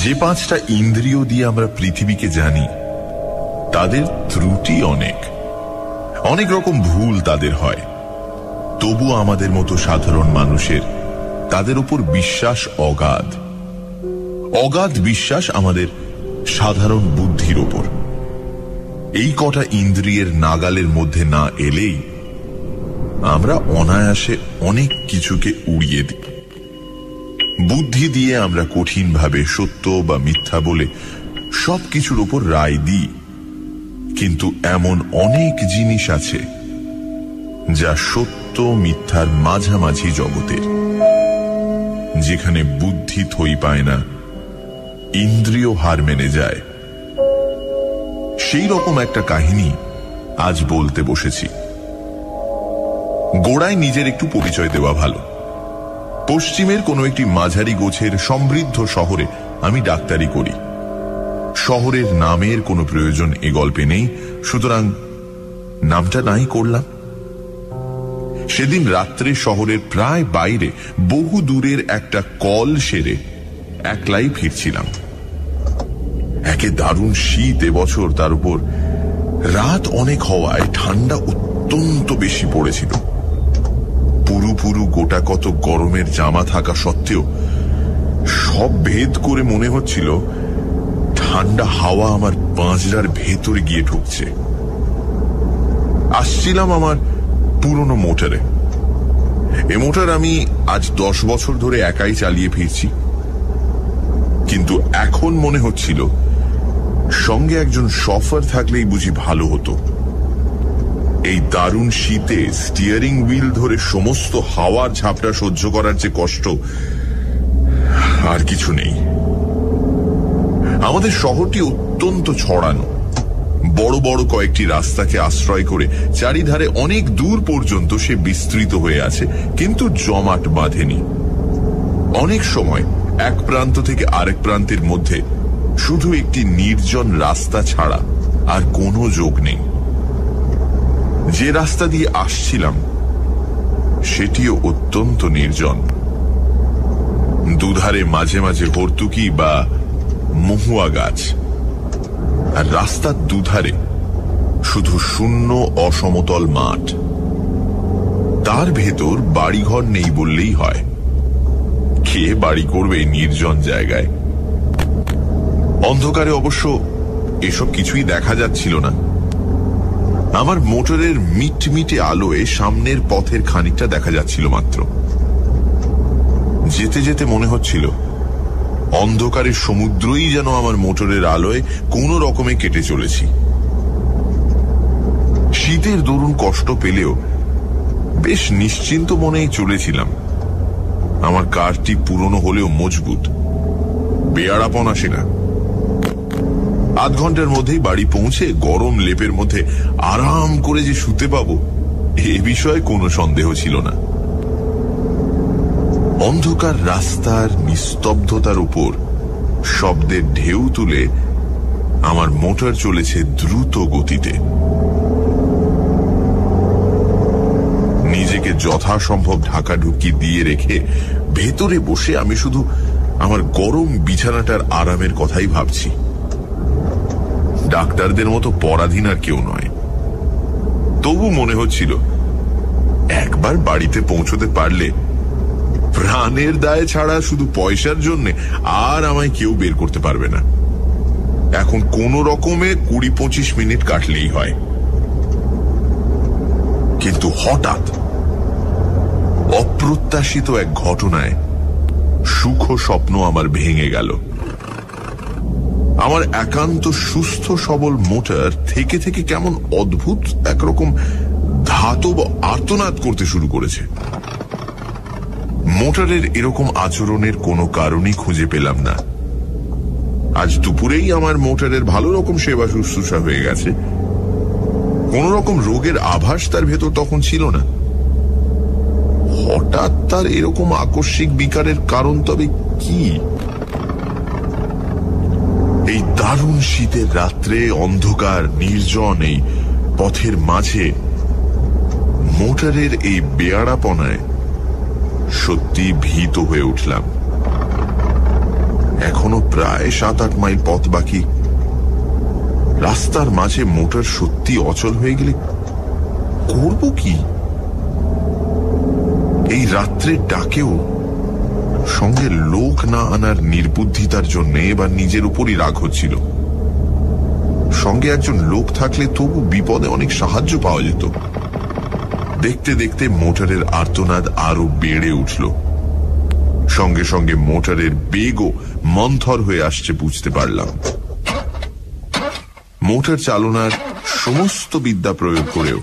যে 5টা ইন্দ্রিয় দিয়ে আমরা পৃথিবীকে জানি তাদের ত্রুটি অনেক অনেক রকম ভুল তাদের হয়, তবু আমাদের মতো সাধারণ মানুষের তাদের উপর বিশ্বাস অগাধ অগাধ বিশ্বাস আমাদের সাধারণ বুদ্ধির ওপর। এই কটা ইন্দ্রিয়ের নাগালের মধ্যে না এলেই আমরা অনায়াসে অনেক কিছুকে উড়িয়ে দিই। বুদ্ধি দিয়ে আমরা কঠিনভাবে সত্য বা মিথ্যা বলে সবকিছুর উপর রায় দিই, কিন্তু এমন অনেক জিনিস আছে যা সত্য মিথ্যার মাঝামাঝি জগতের, যেখানে বুদ্ধি থই পায় না, ইন্দ্রিয় হার মেনে যায়। সেই রকম একটা কাহিনী আজ বলতে বসেছি। গোড়ায় নিজের একটু পরিচয় দেওয়া ভালো। পশ্চিমের কোনো একটি মাঝারি গোছের সমৃদ্ধ শহরে আমি ডাক্তারি করি। শহরের নামের কোনো প্রয়োজন এ গল্পে নেই, সুতরাং নামটা নাই করলাম। সেদিন রাত্রে শহরের প্রায় বাইরে বহু দূরের একটা কল সেরে একলাই ফিরছিলাম। একে দারুণ শীত এবছর, তার উপর রাত অনেক হওয়ায় ঠান্ডা অত্যন্ত বেশি পড়েছিল। পুরু পুরু গোটা কত গরমের জামা থাকা সত্ত্বেও সব ভেদ করে মনে হচ্ছিল ঠান্ডা হাওয়া আমার পাঁজরার ভেতরে গিয়ে ঢুকছে। আসছিলাম আমার পুরনো মোটরে। এ মোটর আমি আজ 10 বছর ধরে একাই চালিয়ে ফিরছি, কিন্তু এখন মনে হচ্ছিল সঙ্গে একজন শফার থাকলেই বুঝি ভালো হতো। এই দারুণ শীতে স্টিয়ারিং হুইল ধরে সমস্ত হাওয়ার ঝাপটা সহ্য করার যে কষ্ট আর কিছু নেই। আমাদের শহরটি অত্যন্ত ছড়ানো, বড় বড় কয়েকটি রাস্তাকে আশ্রয় করে চারিধারে অনেক দূর পর্যন্ত সে বিস্তৃত হয়ে আছে, কিন্তু জমাট বাঁধেনি। অনেক সময় এক প্রান্ত থেকে আরেক প্রান্তের মধ্যে শুধু একটি নির্জন রাস্তা ছাড়া আর কোনো যোগ নেই। যে রাস্তা দিয়ে আসছিলাম সেটিও অত্যন্ত নির্জন। দুধারে মাঝে মাঝে হর্তুকি বা মহুয়া গাছ, আর রাস্তার দুধারে শুধু শূন্য অসমতল মাঠ। তার ভেতর বাড়িঘর নেই বললেই হয়। কে বাড়ি করবে নির্জন জায়গায়? অন্ধকারে অবশ্য এসব কিছুই দেখা যাচ্ছিল না। আমার মোটরের মিটমিটে আলোয় সামনের পথের খানিকটা দেখা যাচ্ছিল মাত্র। যেতে যেতে মনে হচ্ছিল অন্ধকারের সমুদ্রই যেন আমার মোটরের আলোয় কোনো রকমে কেটে চলেছি। শীতের দরুন কষ্ট পেলেও বেশ নিশ্চিন্ত মনেই চলেছিলাম। আমার কারটি পুরনো হলেও মজবুত, বেয়াড়াপন আসে না। আধ ঘন্টার মধ্যেই বাড়ি পৌঁছে গরম লেপের মধ্যে আরাম করে যে শুতে পাবো এ বিষয়ে কোনো সন্দেহ ছিল না। অন্ধকার রাস্তার নিস্তব্ধতার উপর শব্দের ঢেউ তুলে আমার মোটর চলেছে দ্রুত গতিতে। নিজেকে যথাসম্ভব ঢাকাঢুকি দিয়ে রেখে ভেতরে বসে আমি শুধু আমার গরম বিছানাটার আরামের কথাই ভাবছি। ডাক্তারদের মতো পরাধীন আর কেউ নয়। তবু মনে হচ্ছিল একবার বাড়িতে পৌঁছতে পারলে প্রাণের দায় ছাড়া শুধু পয়সার জন্য আর আমায় কেউ বের করতে পারবে না। এখন কোনো রকমে 20-25 মিনিট কাটলেই হয়। কিন্তু হঠাৎ অপ্রত্যাশিত এক ঘটনায় সুখ স্বপ্ন আমার ভেঙে গেল। আমার একান্ত সুস্থ সবল মোটর থেকে থেকে কেমন অদ্ভুত একরকম ধাতব আর্তনাদ করতে শুরু করেছে। মোটরের এরকম আচরণের কোনো কারণই খুঁজে পেলাম না। আজ দুপুরেই আমার মোটরের ভালো রকম সেবা শুশ্রূষা হয়ে গেছে। কোন রকম রোগের আভাস তার ভেতর তখন ছিল না। হঠাৎ তার এরকম আকস্মিক বিকারের কারণ তবে কি? এই দারুণ শীতের রাত্রে অন্ধকার নির্জন এই পথের মাঝে মোটরের এই বেয়াড়াপনায় সত্যি ভীত হয়ে উঠলাম। এখনো প্রায় 7-8 মাইল পথ বাকি। রাস্তার মাঝে মোটর সত্যি অচল হয়ে গেলে করব কি? এই রাত্রের ডাকেও সঙ্গে লোক না আনার নির্বুদ্ধিতার জন্য এবার নিজের উপরই রাগ হচ্ছিল। সঙ্গে একজন লোক থাকলে তবু বিপদে অনেক সাহায্য পাওয়া যেত। দেখতে দেখতে মোটরের আর্তনাদ আরো বেড়ে উঠল। সঙ্গে সঙ্গে মোটরের বেগও মন্থর হয়ে আসছে বুঝতে পারলাম। মোটর চালনার সমস্ত বিদ্যা প্রয়োগ করেও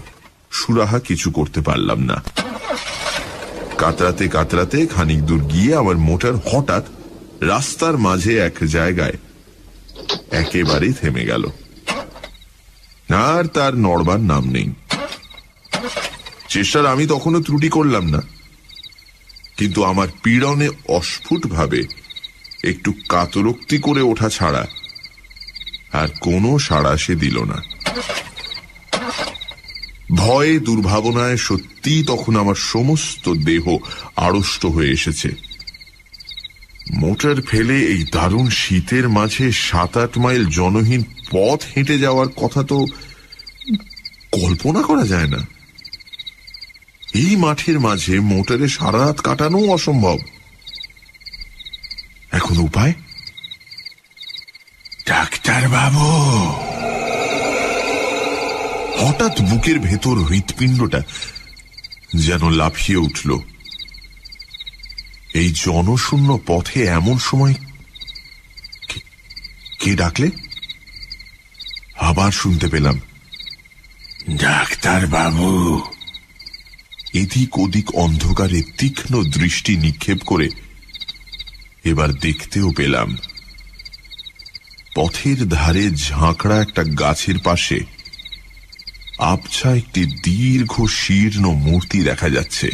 সুরাহা কিছু করতে পারলাম না। কাতরাতে কাতরাতে খানিক দূর গিয়ে আমার মোটর হঠাৎ রাস্তার মাঝে এক জায়গায় একেবারে থেমে গেল, আর তার নড়বার নাম নেই। চেষ্টার আমি তখনও ত্রুটি করলাম না, কিন্তু আমার পীড়নে অস্ফুট ভাবে একটু কাতরোক্তি করে ওঠা ছাড়া আর কোনো সাড়া সে দিল না। ভয়ে দুর্ভাবনায় সত্যি তখন আমার সমস্ত দেহ আড়ষ্ট হয়ে এসেছে। মোটর ফেলে এই দারুণ শীতের মাঝে 7-8 মাইল জনহীন পথ হেঁটে যাওয়ার কথা তো কল্পনা করা যায় না। এই মাঠের মাঝে মোটরে সারা রাত কাটানো অসম্ভব। এখন উপায়? ডাক্তার বাবু! হঠাৎ বুকের ভেতর হৃৎপিণ্ডটা যেন লাফিয়ে উঠল। এই জনশূন্য পথে এমন সময় কে ডাকলে? আবার শুনতে পেলাম, ডাক্তার বাবু। এদিক ওদিক অন্ধকারে তীক্ষ্ণ দৃষ্টি নিক্ষেপ করে এবার দেখতেও পেলাম পথের ধারে ঝাঁকড়া একটা গাছের পাশে আবছা একটি দীর্ঘ শীর্ণ মূর্তি দেখা যাচ্ছে।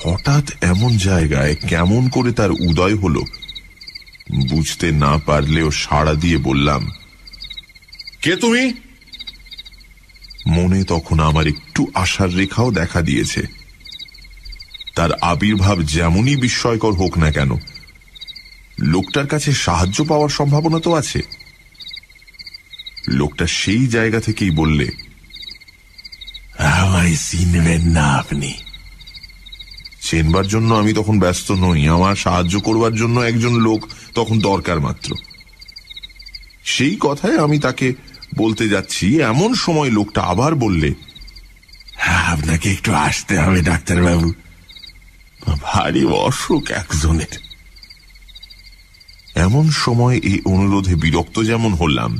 হঠাৎ এমন জায়গায় কেমন করে তার উদয় হলো বুঝতে না পারলেও সাড়া দিয়ে বললাম, কে তুমি? মনে তখন আমার একটু আশার রেখাও দেখা দিয়েছে। তার আবির্ভাব যেমনই বিস্ময়কর হোক না কেন, লোকটার কাছে সাহায্য পাওয়ার সম্ভাবনা তো আছে। লোকটা সেই জায়গা থেকেই বললে, আমায় চিনবেন না আপনি? চেনবার জন্য আমি তখন ব্যস্ত নই, আমার সাহায্য করবার জন্য একজন লোক তখন দরকার মাত্র। সেই কথায় আমি তাকে বলতে যাচ্ছি, এমন সময় লোকটা আবার বললে, আপনাকে একটু আসতে হবে ডাক্তারবাবু, ভারী অসুখ একজনের। এমন সময় এই অনুরোধে বিরক্ত যেমন হলাম,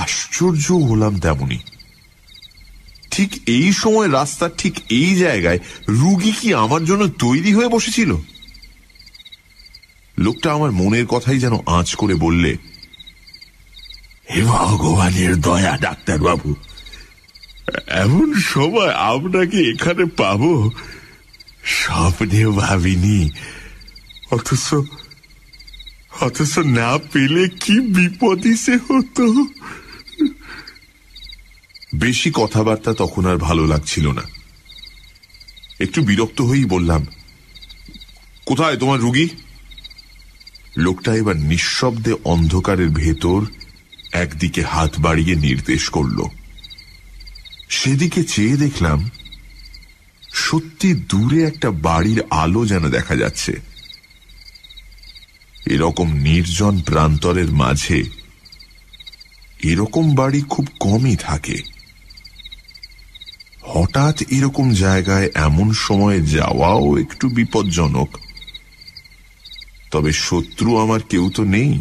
আশ্চর্য হলাম তেমনি। ঠিক এই সময় রাস্তার ঠিক এই জায়গায় রুগী কি আমার জন্য তৈরি হয়ে বসেছিল? লোকটা আমার মনের কথাই যেন আঁচ করে বললে, হে ভগবানের দয়া ডাক্তারবাবু, এমন সময় আপনাকে এখানে পাবো স্বপ্নেও ভাবিনি, অথচ না পেলে কি বিপদই সে হতো। বেশি কথাবার্তা তখন আর ভালো লাগছিল না। একটু বিরক্ত হয়েই বললাম, কোথায় তোমার রুগী? লোকটা এবার নিঃশব্দে অন্ধকারের ভেতর একদিকে হাত বাড়িয়ে নির্দেশ করল। সেদিকে চেয়ে দেখলাম সত্যি দূরে একটা বাড়ির আলো যেন দেখা যাচ্ছে। এরকম নির্জন প্রান্তরের মাঝে এরকম বাড়ি খুব কমই থাকে। হঠাৎ এরকম জায়গায় এমন সময়ে যাওয়াও একটু বিপজ্জনক। তবে শত্রু আমার কেউ তো নেই,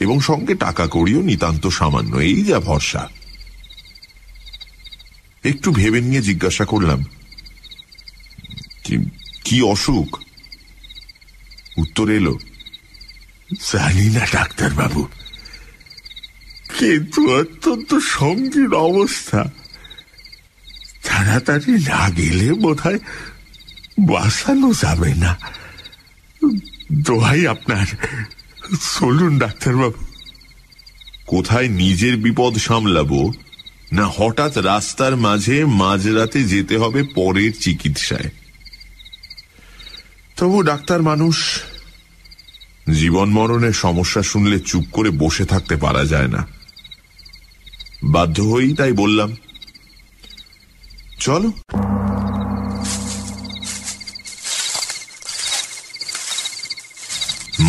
এবং সঙ্গে টাকা কড়িও নিতান্ত সামান্য, এই যা ভরসা। একটু ভেবে নিয়ে জিজ্ঞাসা করলাম, কি অসুখ? উত্তর এলো, জানি না ডাক্তারবাবু, কিন্তু অত্যন্ত সঙ্গীন অবস্থা। তাড়াতাড়ি না গেলে বোধহয় বাঁচানো যাবে না। দোহাই আপনার, চলুন ডাক্তারবাবু। কোথায় নিজের বিপদ সামলাবো, না হঠাৎ রাস্তার মাঝে মাঝরাতে যেতে হবে পরের চিকিৎসায়? তবু ডাক্তার মানুষ, জীবন মরণের সমস্যা শুনলে চুপ করে বসে থাকতে পারা যায় না। বাধ্য হয়েই তাই বললাম, চলো।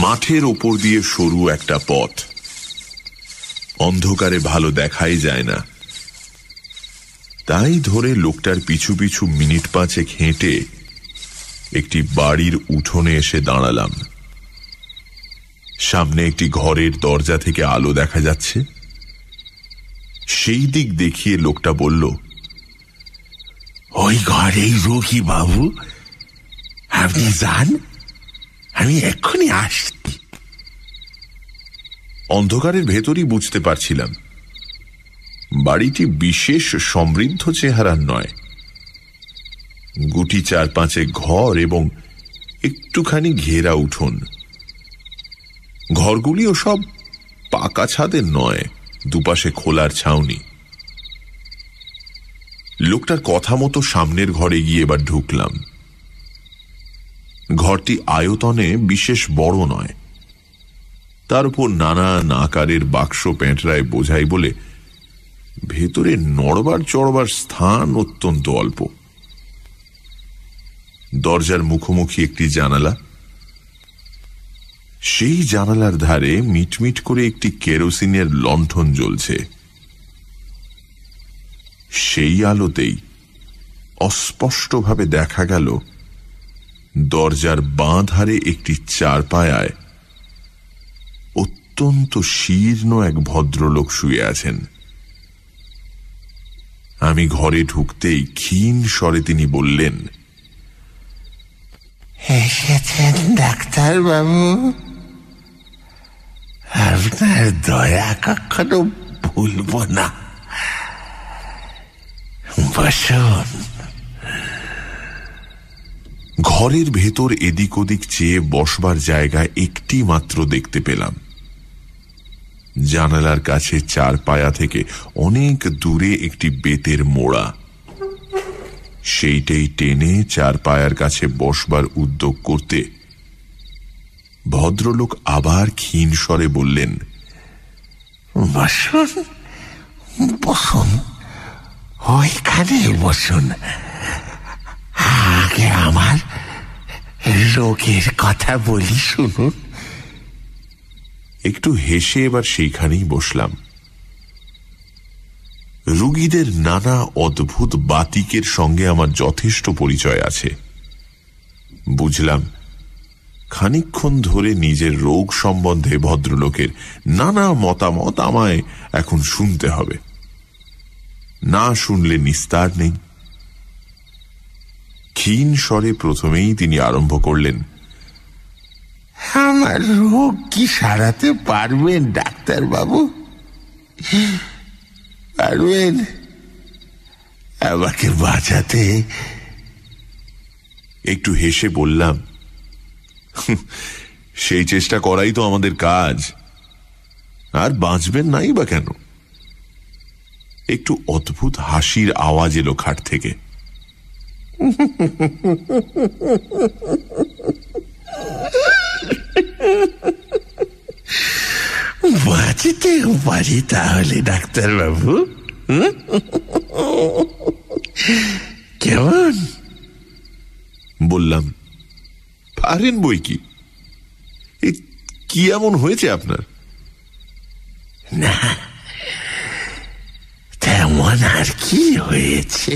মাঠের ওপর দিয়ে সরু একটা পথ, অন্ধকারে ভালো দেখাই যায় না। তাই ধরে লোকটার পিছু পিছু মিনিট 5 হেঁটে একটি বাড়ির উঠোনে এসে দাঁড়ালাম। সামনে একটি ঘরের দরজা থেকে আলো দেখা যাচ্ছে। সেই দিক দেখিয়ে লোকটা বলল, ওই ঘরেই রোগী বাবু, আপনি যান, আমি এক্ষুনি আসছি। অন্ধকারের ভেতরই বুঝতে পারছিলাম বাড়িটি বিশেষ সমৃদ্ধ চেহারার নয়। গুটি 4-5 ঘর এবং একটুখানি ঘেরা উঠোন। ঘরগুলিও সব পাকা ছাদের নয়, দুপাশে খোলার ছাউনি। লোকটার কথা মতো সামনের ঘরে গিয়ে এবার ঢুকলাম। ঘরটি আয়তনে বিশেষ বড় নয়, তার উপর নানান আকারের বাক্স পেঁটরায় বোঝাই বলে ভেতরে নড়বার চড়বার স্থান অত্যন্ত অল্প। দরজার মুখোমুখি একটি জানালা, সেই জানালার ধারে মিটমিট করে একটি কেরোসিনের লণ্ঠন জ্বলছে। সেই আলোতেই অস্পষ্টভাবে দেখা গেল দরজার বাঁ ধারে একটি চারপায়ায় অত্যন্ত শীর্ণ এক ভদ্রলোক শুয়ে আছেন। আমি ঘরে ঢুকতেই ক্ষীণ স্বরে তিনি বললেন, এসেছেন ডাক্তার বাবু, আপনার দয়া কখনো ভুলব না, বসুন। ঘরের ভেতর এদিক ওদিক চেয়ে বসবার জায়গা একটি মাত্র দেখতে পেলাম। জানালার কাছে চারপায়া থেকে অনেক দূরে একটি বেতের মোড়া। সেইটাই টেনে চারপায়ার কাছে বসবার উদ্যোগ করতে ভদ্রলোক আবার ক্ষীণ স্বরে বললেন, বসুন বসুন, ওইখানে বসুন। আগে আমার রোগের কথা বলি, শুনুন। একটু হেসে এবার সেইখানেই বসলাম। রুগীদের নানা অদ্ভুত বাতিকের সঙ্গে আমার যথেষ্ট পরিচয় আছে। বুঝলাম খানিকক্ষণ ধরে নিজের রোগ সম্বন্ধে ভদ্রলোকের নানা মতামত আমায় এখন শুনতে হবে, না শুনলে নিস্তার নেই। ক্ষীণ স্বরে প্রথমেই তিনি আরম্ভ করলেন, আমার রোগ কি সারাতে পারবেন ডাক্তার বাবু? পারবেন আমাকে বাঁচাতে? একটু হেসে বললাম, সেই চেষ্টা করাই তো আমাদের কাজ, আর বাঁচবেন নাই বা কেন? একটু অদ্ভুত হাসির আওয়াজ এলো খাট থেকে। বাঁচিতে পারি তাহলে ডাক্তার বাবু? কেমন? বললাম, পারেন বই কি। কি এমন হয়েছে আপনার? না, তেমন আর কি হয়েছে।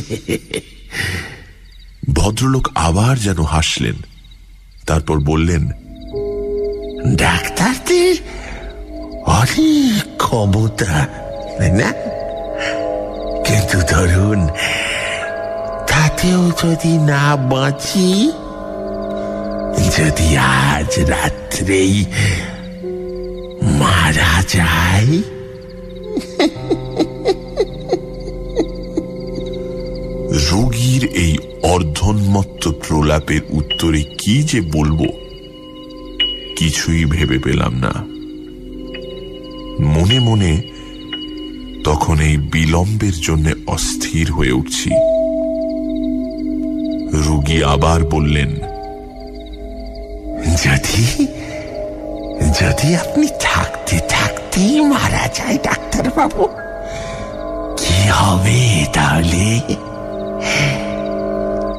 ভদ্রলোক আবার যেন হাসলেন, তারপর বললেন, ডাক্তারদের অনেক ক্ষমতা, না? কিন্তু ধরুন তাতেও যদি না বাঁচি, যদি আজ রাত্রেই মারা যায়, রোগীর এই অর্ধোন্মত্ত প্রলাপের উত্তরে কি যে বলবো কিছুই ভেবে পেলাম না। মনে মনে তখন এই বিলম্বের জন্য অস্থির হয়ে উঠছি। রোগী আবার বললেন, যদি আপনি থাকতে থাকতেই মারা যায় ডাক্তারবাবু, কি হবে তাহলে?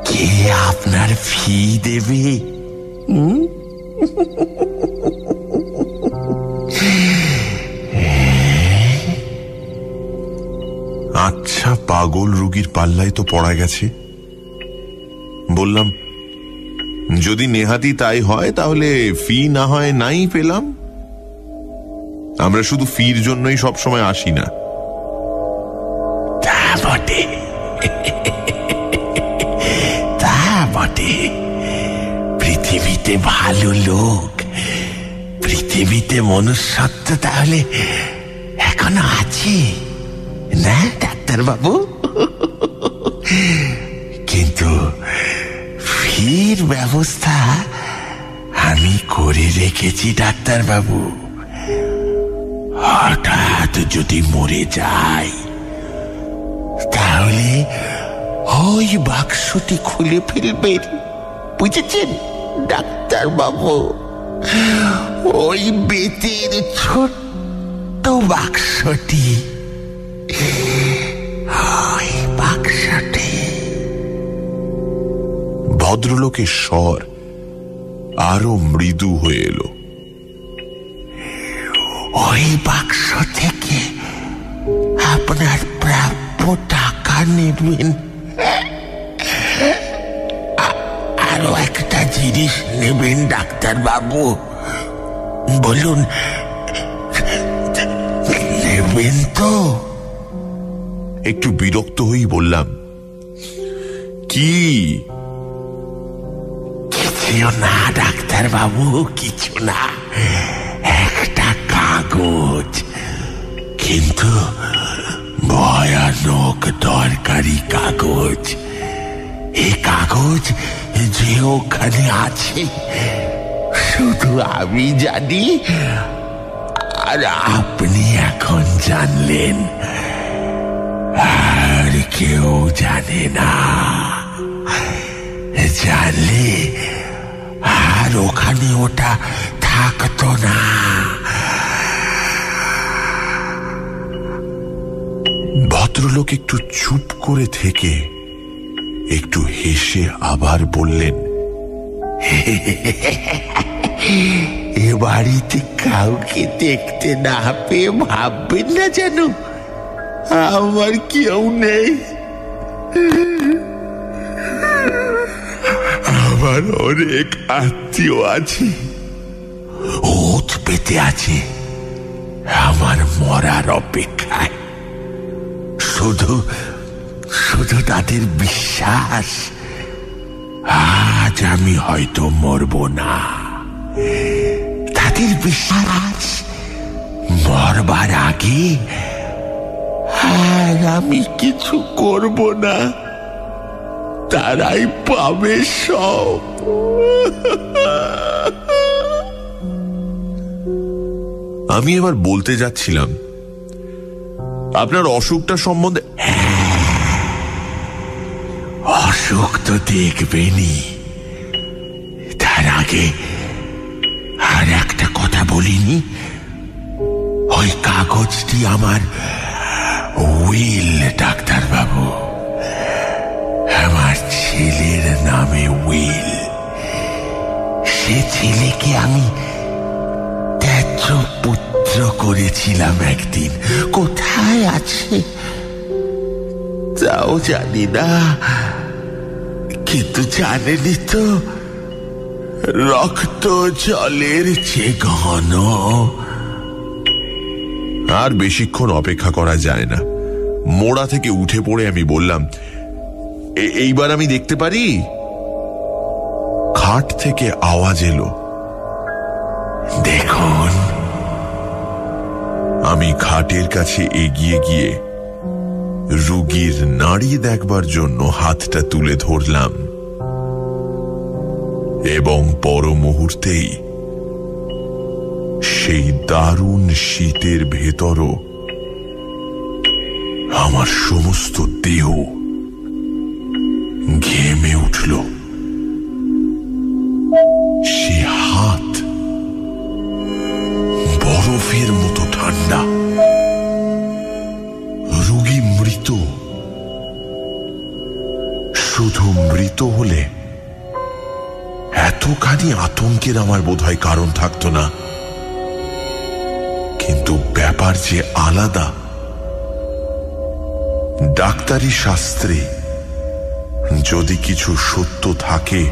কে আপনার ফি দেবে? আচ্ছা, পাগল রোগীর পাল্লায় তো পড়া গেছে। বললাম, যদি নেহাতি তাই হয় তাহলে ফি না হয় নাই পেলাম। আমরা শুধু ফির জন্যই সবসময় আসি না। তা বটে, তা বটে। পৃথিবীতে ভালো লোক, পৃথিবীতে মনুষ্যত্ব তাহলে এখনো আছে না ডাক্তারবাবু? কিন্তু ফির ব্যবস্থা আমি করে রেখেছি ডাক্তারবাবু। হঠাৎ যদি মরে যাই তাহলে ওই বাক্সটি খুলে ফেলবেন, বুঝেছেন ডাক্তারবাবু? ওই বেতের ছোট্ট বাক্সটি, ওই বাক্সটি। ভদ্রলোকের স্বর আরো মৃদু হয়ে এলো। ওই বাক্স থেকে আপনার প্রাপ্য টাকা নেবেন, আরো একটা জিনিস নেবেন ডাক্তারবাবু। বলুন, নেবেন তো? একটু বিরক্ত হয়েই বললাম, কি? কিছু না ডাক্তারবাবু, কিছু না। একটা কাগজ, কিন্তু ভয়ানক দরকারি কাগজ। এই কাগজ যে ওখানে আছে শুধু আমি জানি, আর আপনি এখন জানলেন, আর কেউ জানে না। জানলে আর ওখানে ওটা থাকতো না। ভদ্রলোক একটু চুপ করে থেকে একটু হেসে আবার বললেন, এ বাড়িতে কাউকে দেখতে না পেয়ে ভাববেন না যেন আমার কেউ নেই। আমার অনেক আত্মীয় আছে, ওত পেতে আছে আমার মরার অপেক্ষায়। শুধু শুধু তাদের বিশ্বাস আজ আমি হয়তো মরব না। তাদের বিশ্বাস মরবার আগে আর আমি কিছু করব না, তারাই পাবে সব। আমি এবার বলতে যাচ্ছিলাম, আপনার অসুখটা সম্বন্ধে। অসুখ তো দেখবেনি, তার আগে আর একটা কথা বলিনি। ওই কাগজটি আমার উইল ডাক্তারবাবু, আমার ছেলের নামে উইল। সে ছেলেকে আমি ত্যায্য পুত্র করেছিলাম একদিন। কোথায় আছে তাও জানি না, কিন্তু জানেনি তো, রক্ত জলের চেয়ে ঘন। আর বেশিক্ষণ অপেক্ষা করা যায় না। মোড়া থেকে উঠে পড়ে আমি বললাম, এইবার আমি দেখতে পারি? খাট থেকে আওয়াজ এলো, দেখুন। আমি খাটের কাছে এগিয়ে গিয়ে রোগীর নাড়ি দেখবার জন্য হাতটা তুলে ধরলাম, এবং পর মুহূর্তেই সেই দারুণ শীতের ভেতরও আমার সমস্ত দেহ ঘেমে উঠল। সে হাত ঠান্ডা। রোগী মৃত। শুধু মৃত হলে এতখানি আতঙ্কের আমার বোধহয় কারণ থাকতো না, কিন্তু ব্যাপার যে আলাদা। ডাক্তারি শাস্ত্রে যদি কিছু সত্য থাকে,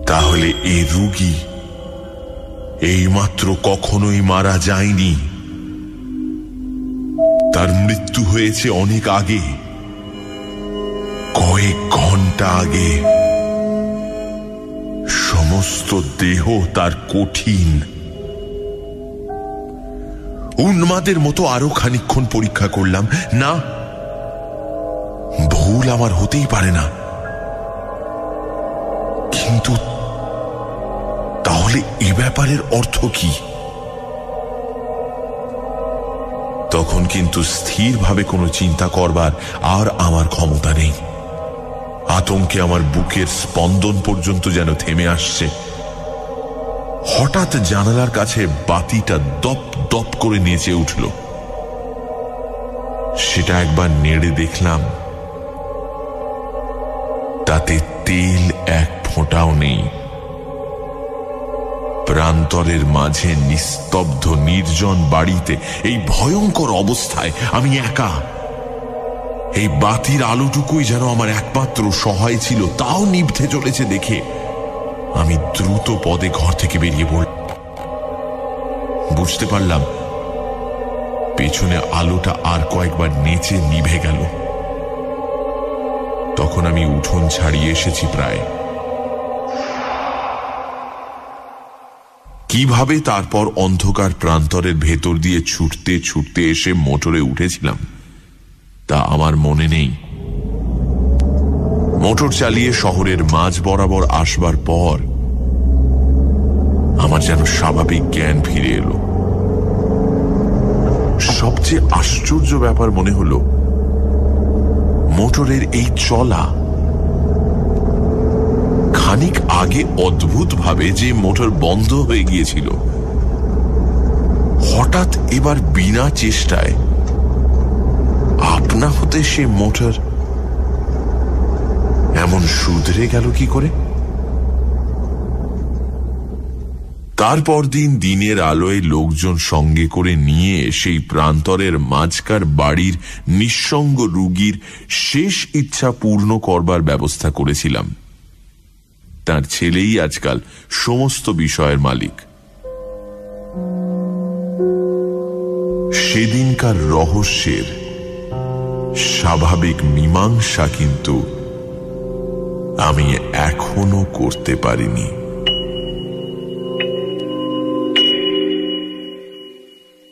তাহলে এই রোগী এইমাত্র কখনোই মারা যায়নি। তার মৃত্যু হয়েছে অনেক আগে, কয়েক ঘন্টা আগে। সমস্ত দেহ তার কঠিন। উন্মাদের মতো আরো খানিকক্ষণ পরীক্ষা করলাম। না, ভুল আমার হতেই পারে না। কিন্তু তাহলে এ ব্যাপারের অর্থ কি? তখন কিন্তু স্থিরভাবে কোনো চিন্তা করবার আর আমার ক্ষমতা নেই। আতঙ্কে আমার বুকের স্পন্দন পর্যন্ত যেন থেমে আসছে। হঠাৎ জানালার কাছে বাতিটা দপ দপ করে নেচে উঠল। সেটা একবার নেড়ে দেখলাম, তাতে তেল এক ফোঁটাও নেই। প্রান্তরের মাঝে নিস্তব্ধ নির্জন বাড়িতে এই ভয়ঙ্কর অবস্থায় আমি একা। এই বাতির আলোটুকুই যেন আমার একমাত্র সহায় ছিল, তাও নিভতে চলেছে দেখে আমি দ্রুত পদে ঘর থেকে বেরিয়ে পড়লাম। বুঝতে পারলাম পেছনে আলোটা আর কয়েকবার নেচে নিভে গেল। তখন আমি উঠোন ছাড়িয়ে এসেছি প্রায়। কিভাবে তারপর অন্ধকার প্রান্তরের ভেতর দিয়ে ছুটতে ছুটতে এসে মোটরে উঠেছিলাম তা আমার মনে নেই। মোটর চালিয়ে শহরের মাঝ বরাবর আসবার পর আমার যেন স্বাভাবিক জ্ঞান ফিরে এলো। সবচেয়ে আশ্চর্য ব্যাপার মনে হলো, মোটরের এই চলা খানিক আগে অদ্ভুত ভাবে যে মোটর বন্ধ হয়ে গিয়েছিল, হঠাৎ এবার বিনা চেষ্টায় আপনা হতে সে মোটর এমন শুধরে গেল কি করে? তারপর দিন দিনের আলোয় লোকজন সঙ্গে করে নিয়ে সেই প্রান্তরের মাঝকার বাড়ির নিঃসঙ্গ রোগীর শেষ ইচ্ছা পূর্ণ করবার ব্যবস্থা করেছিলাম। তার ছেলেই আজকাল সমস্ত বিষয়ের মালিক। সেদিনকার রহস্যের স্বাভাবিক মীমাংসা কিন্তু আমি এখনো করতে পারিনি।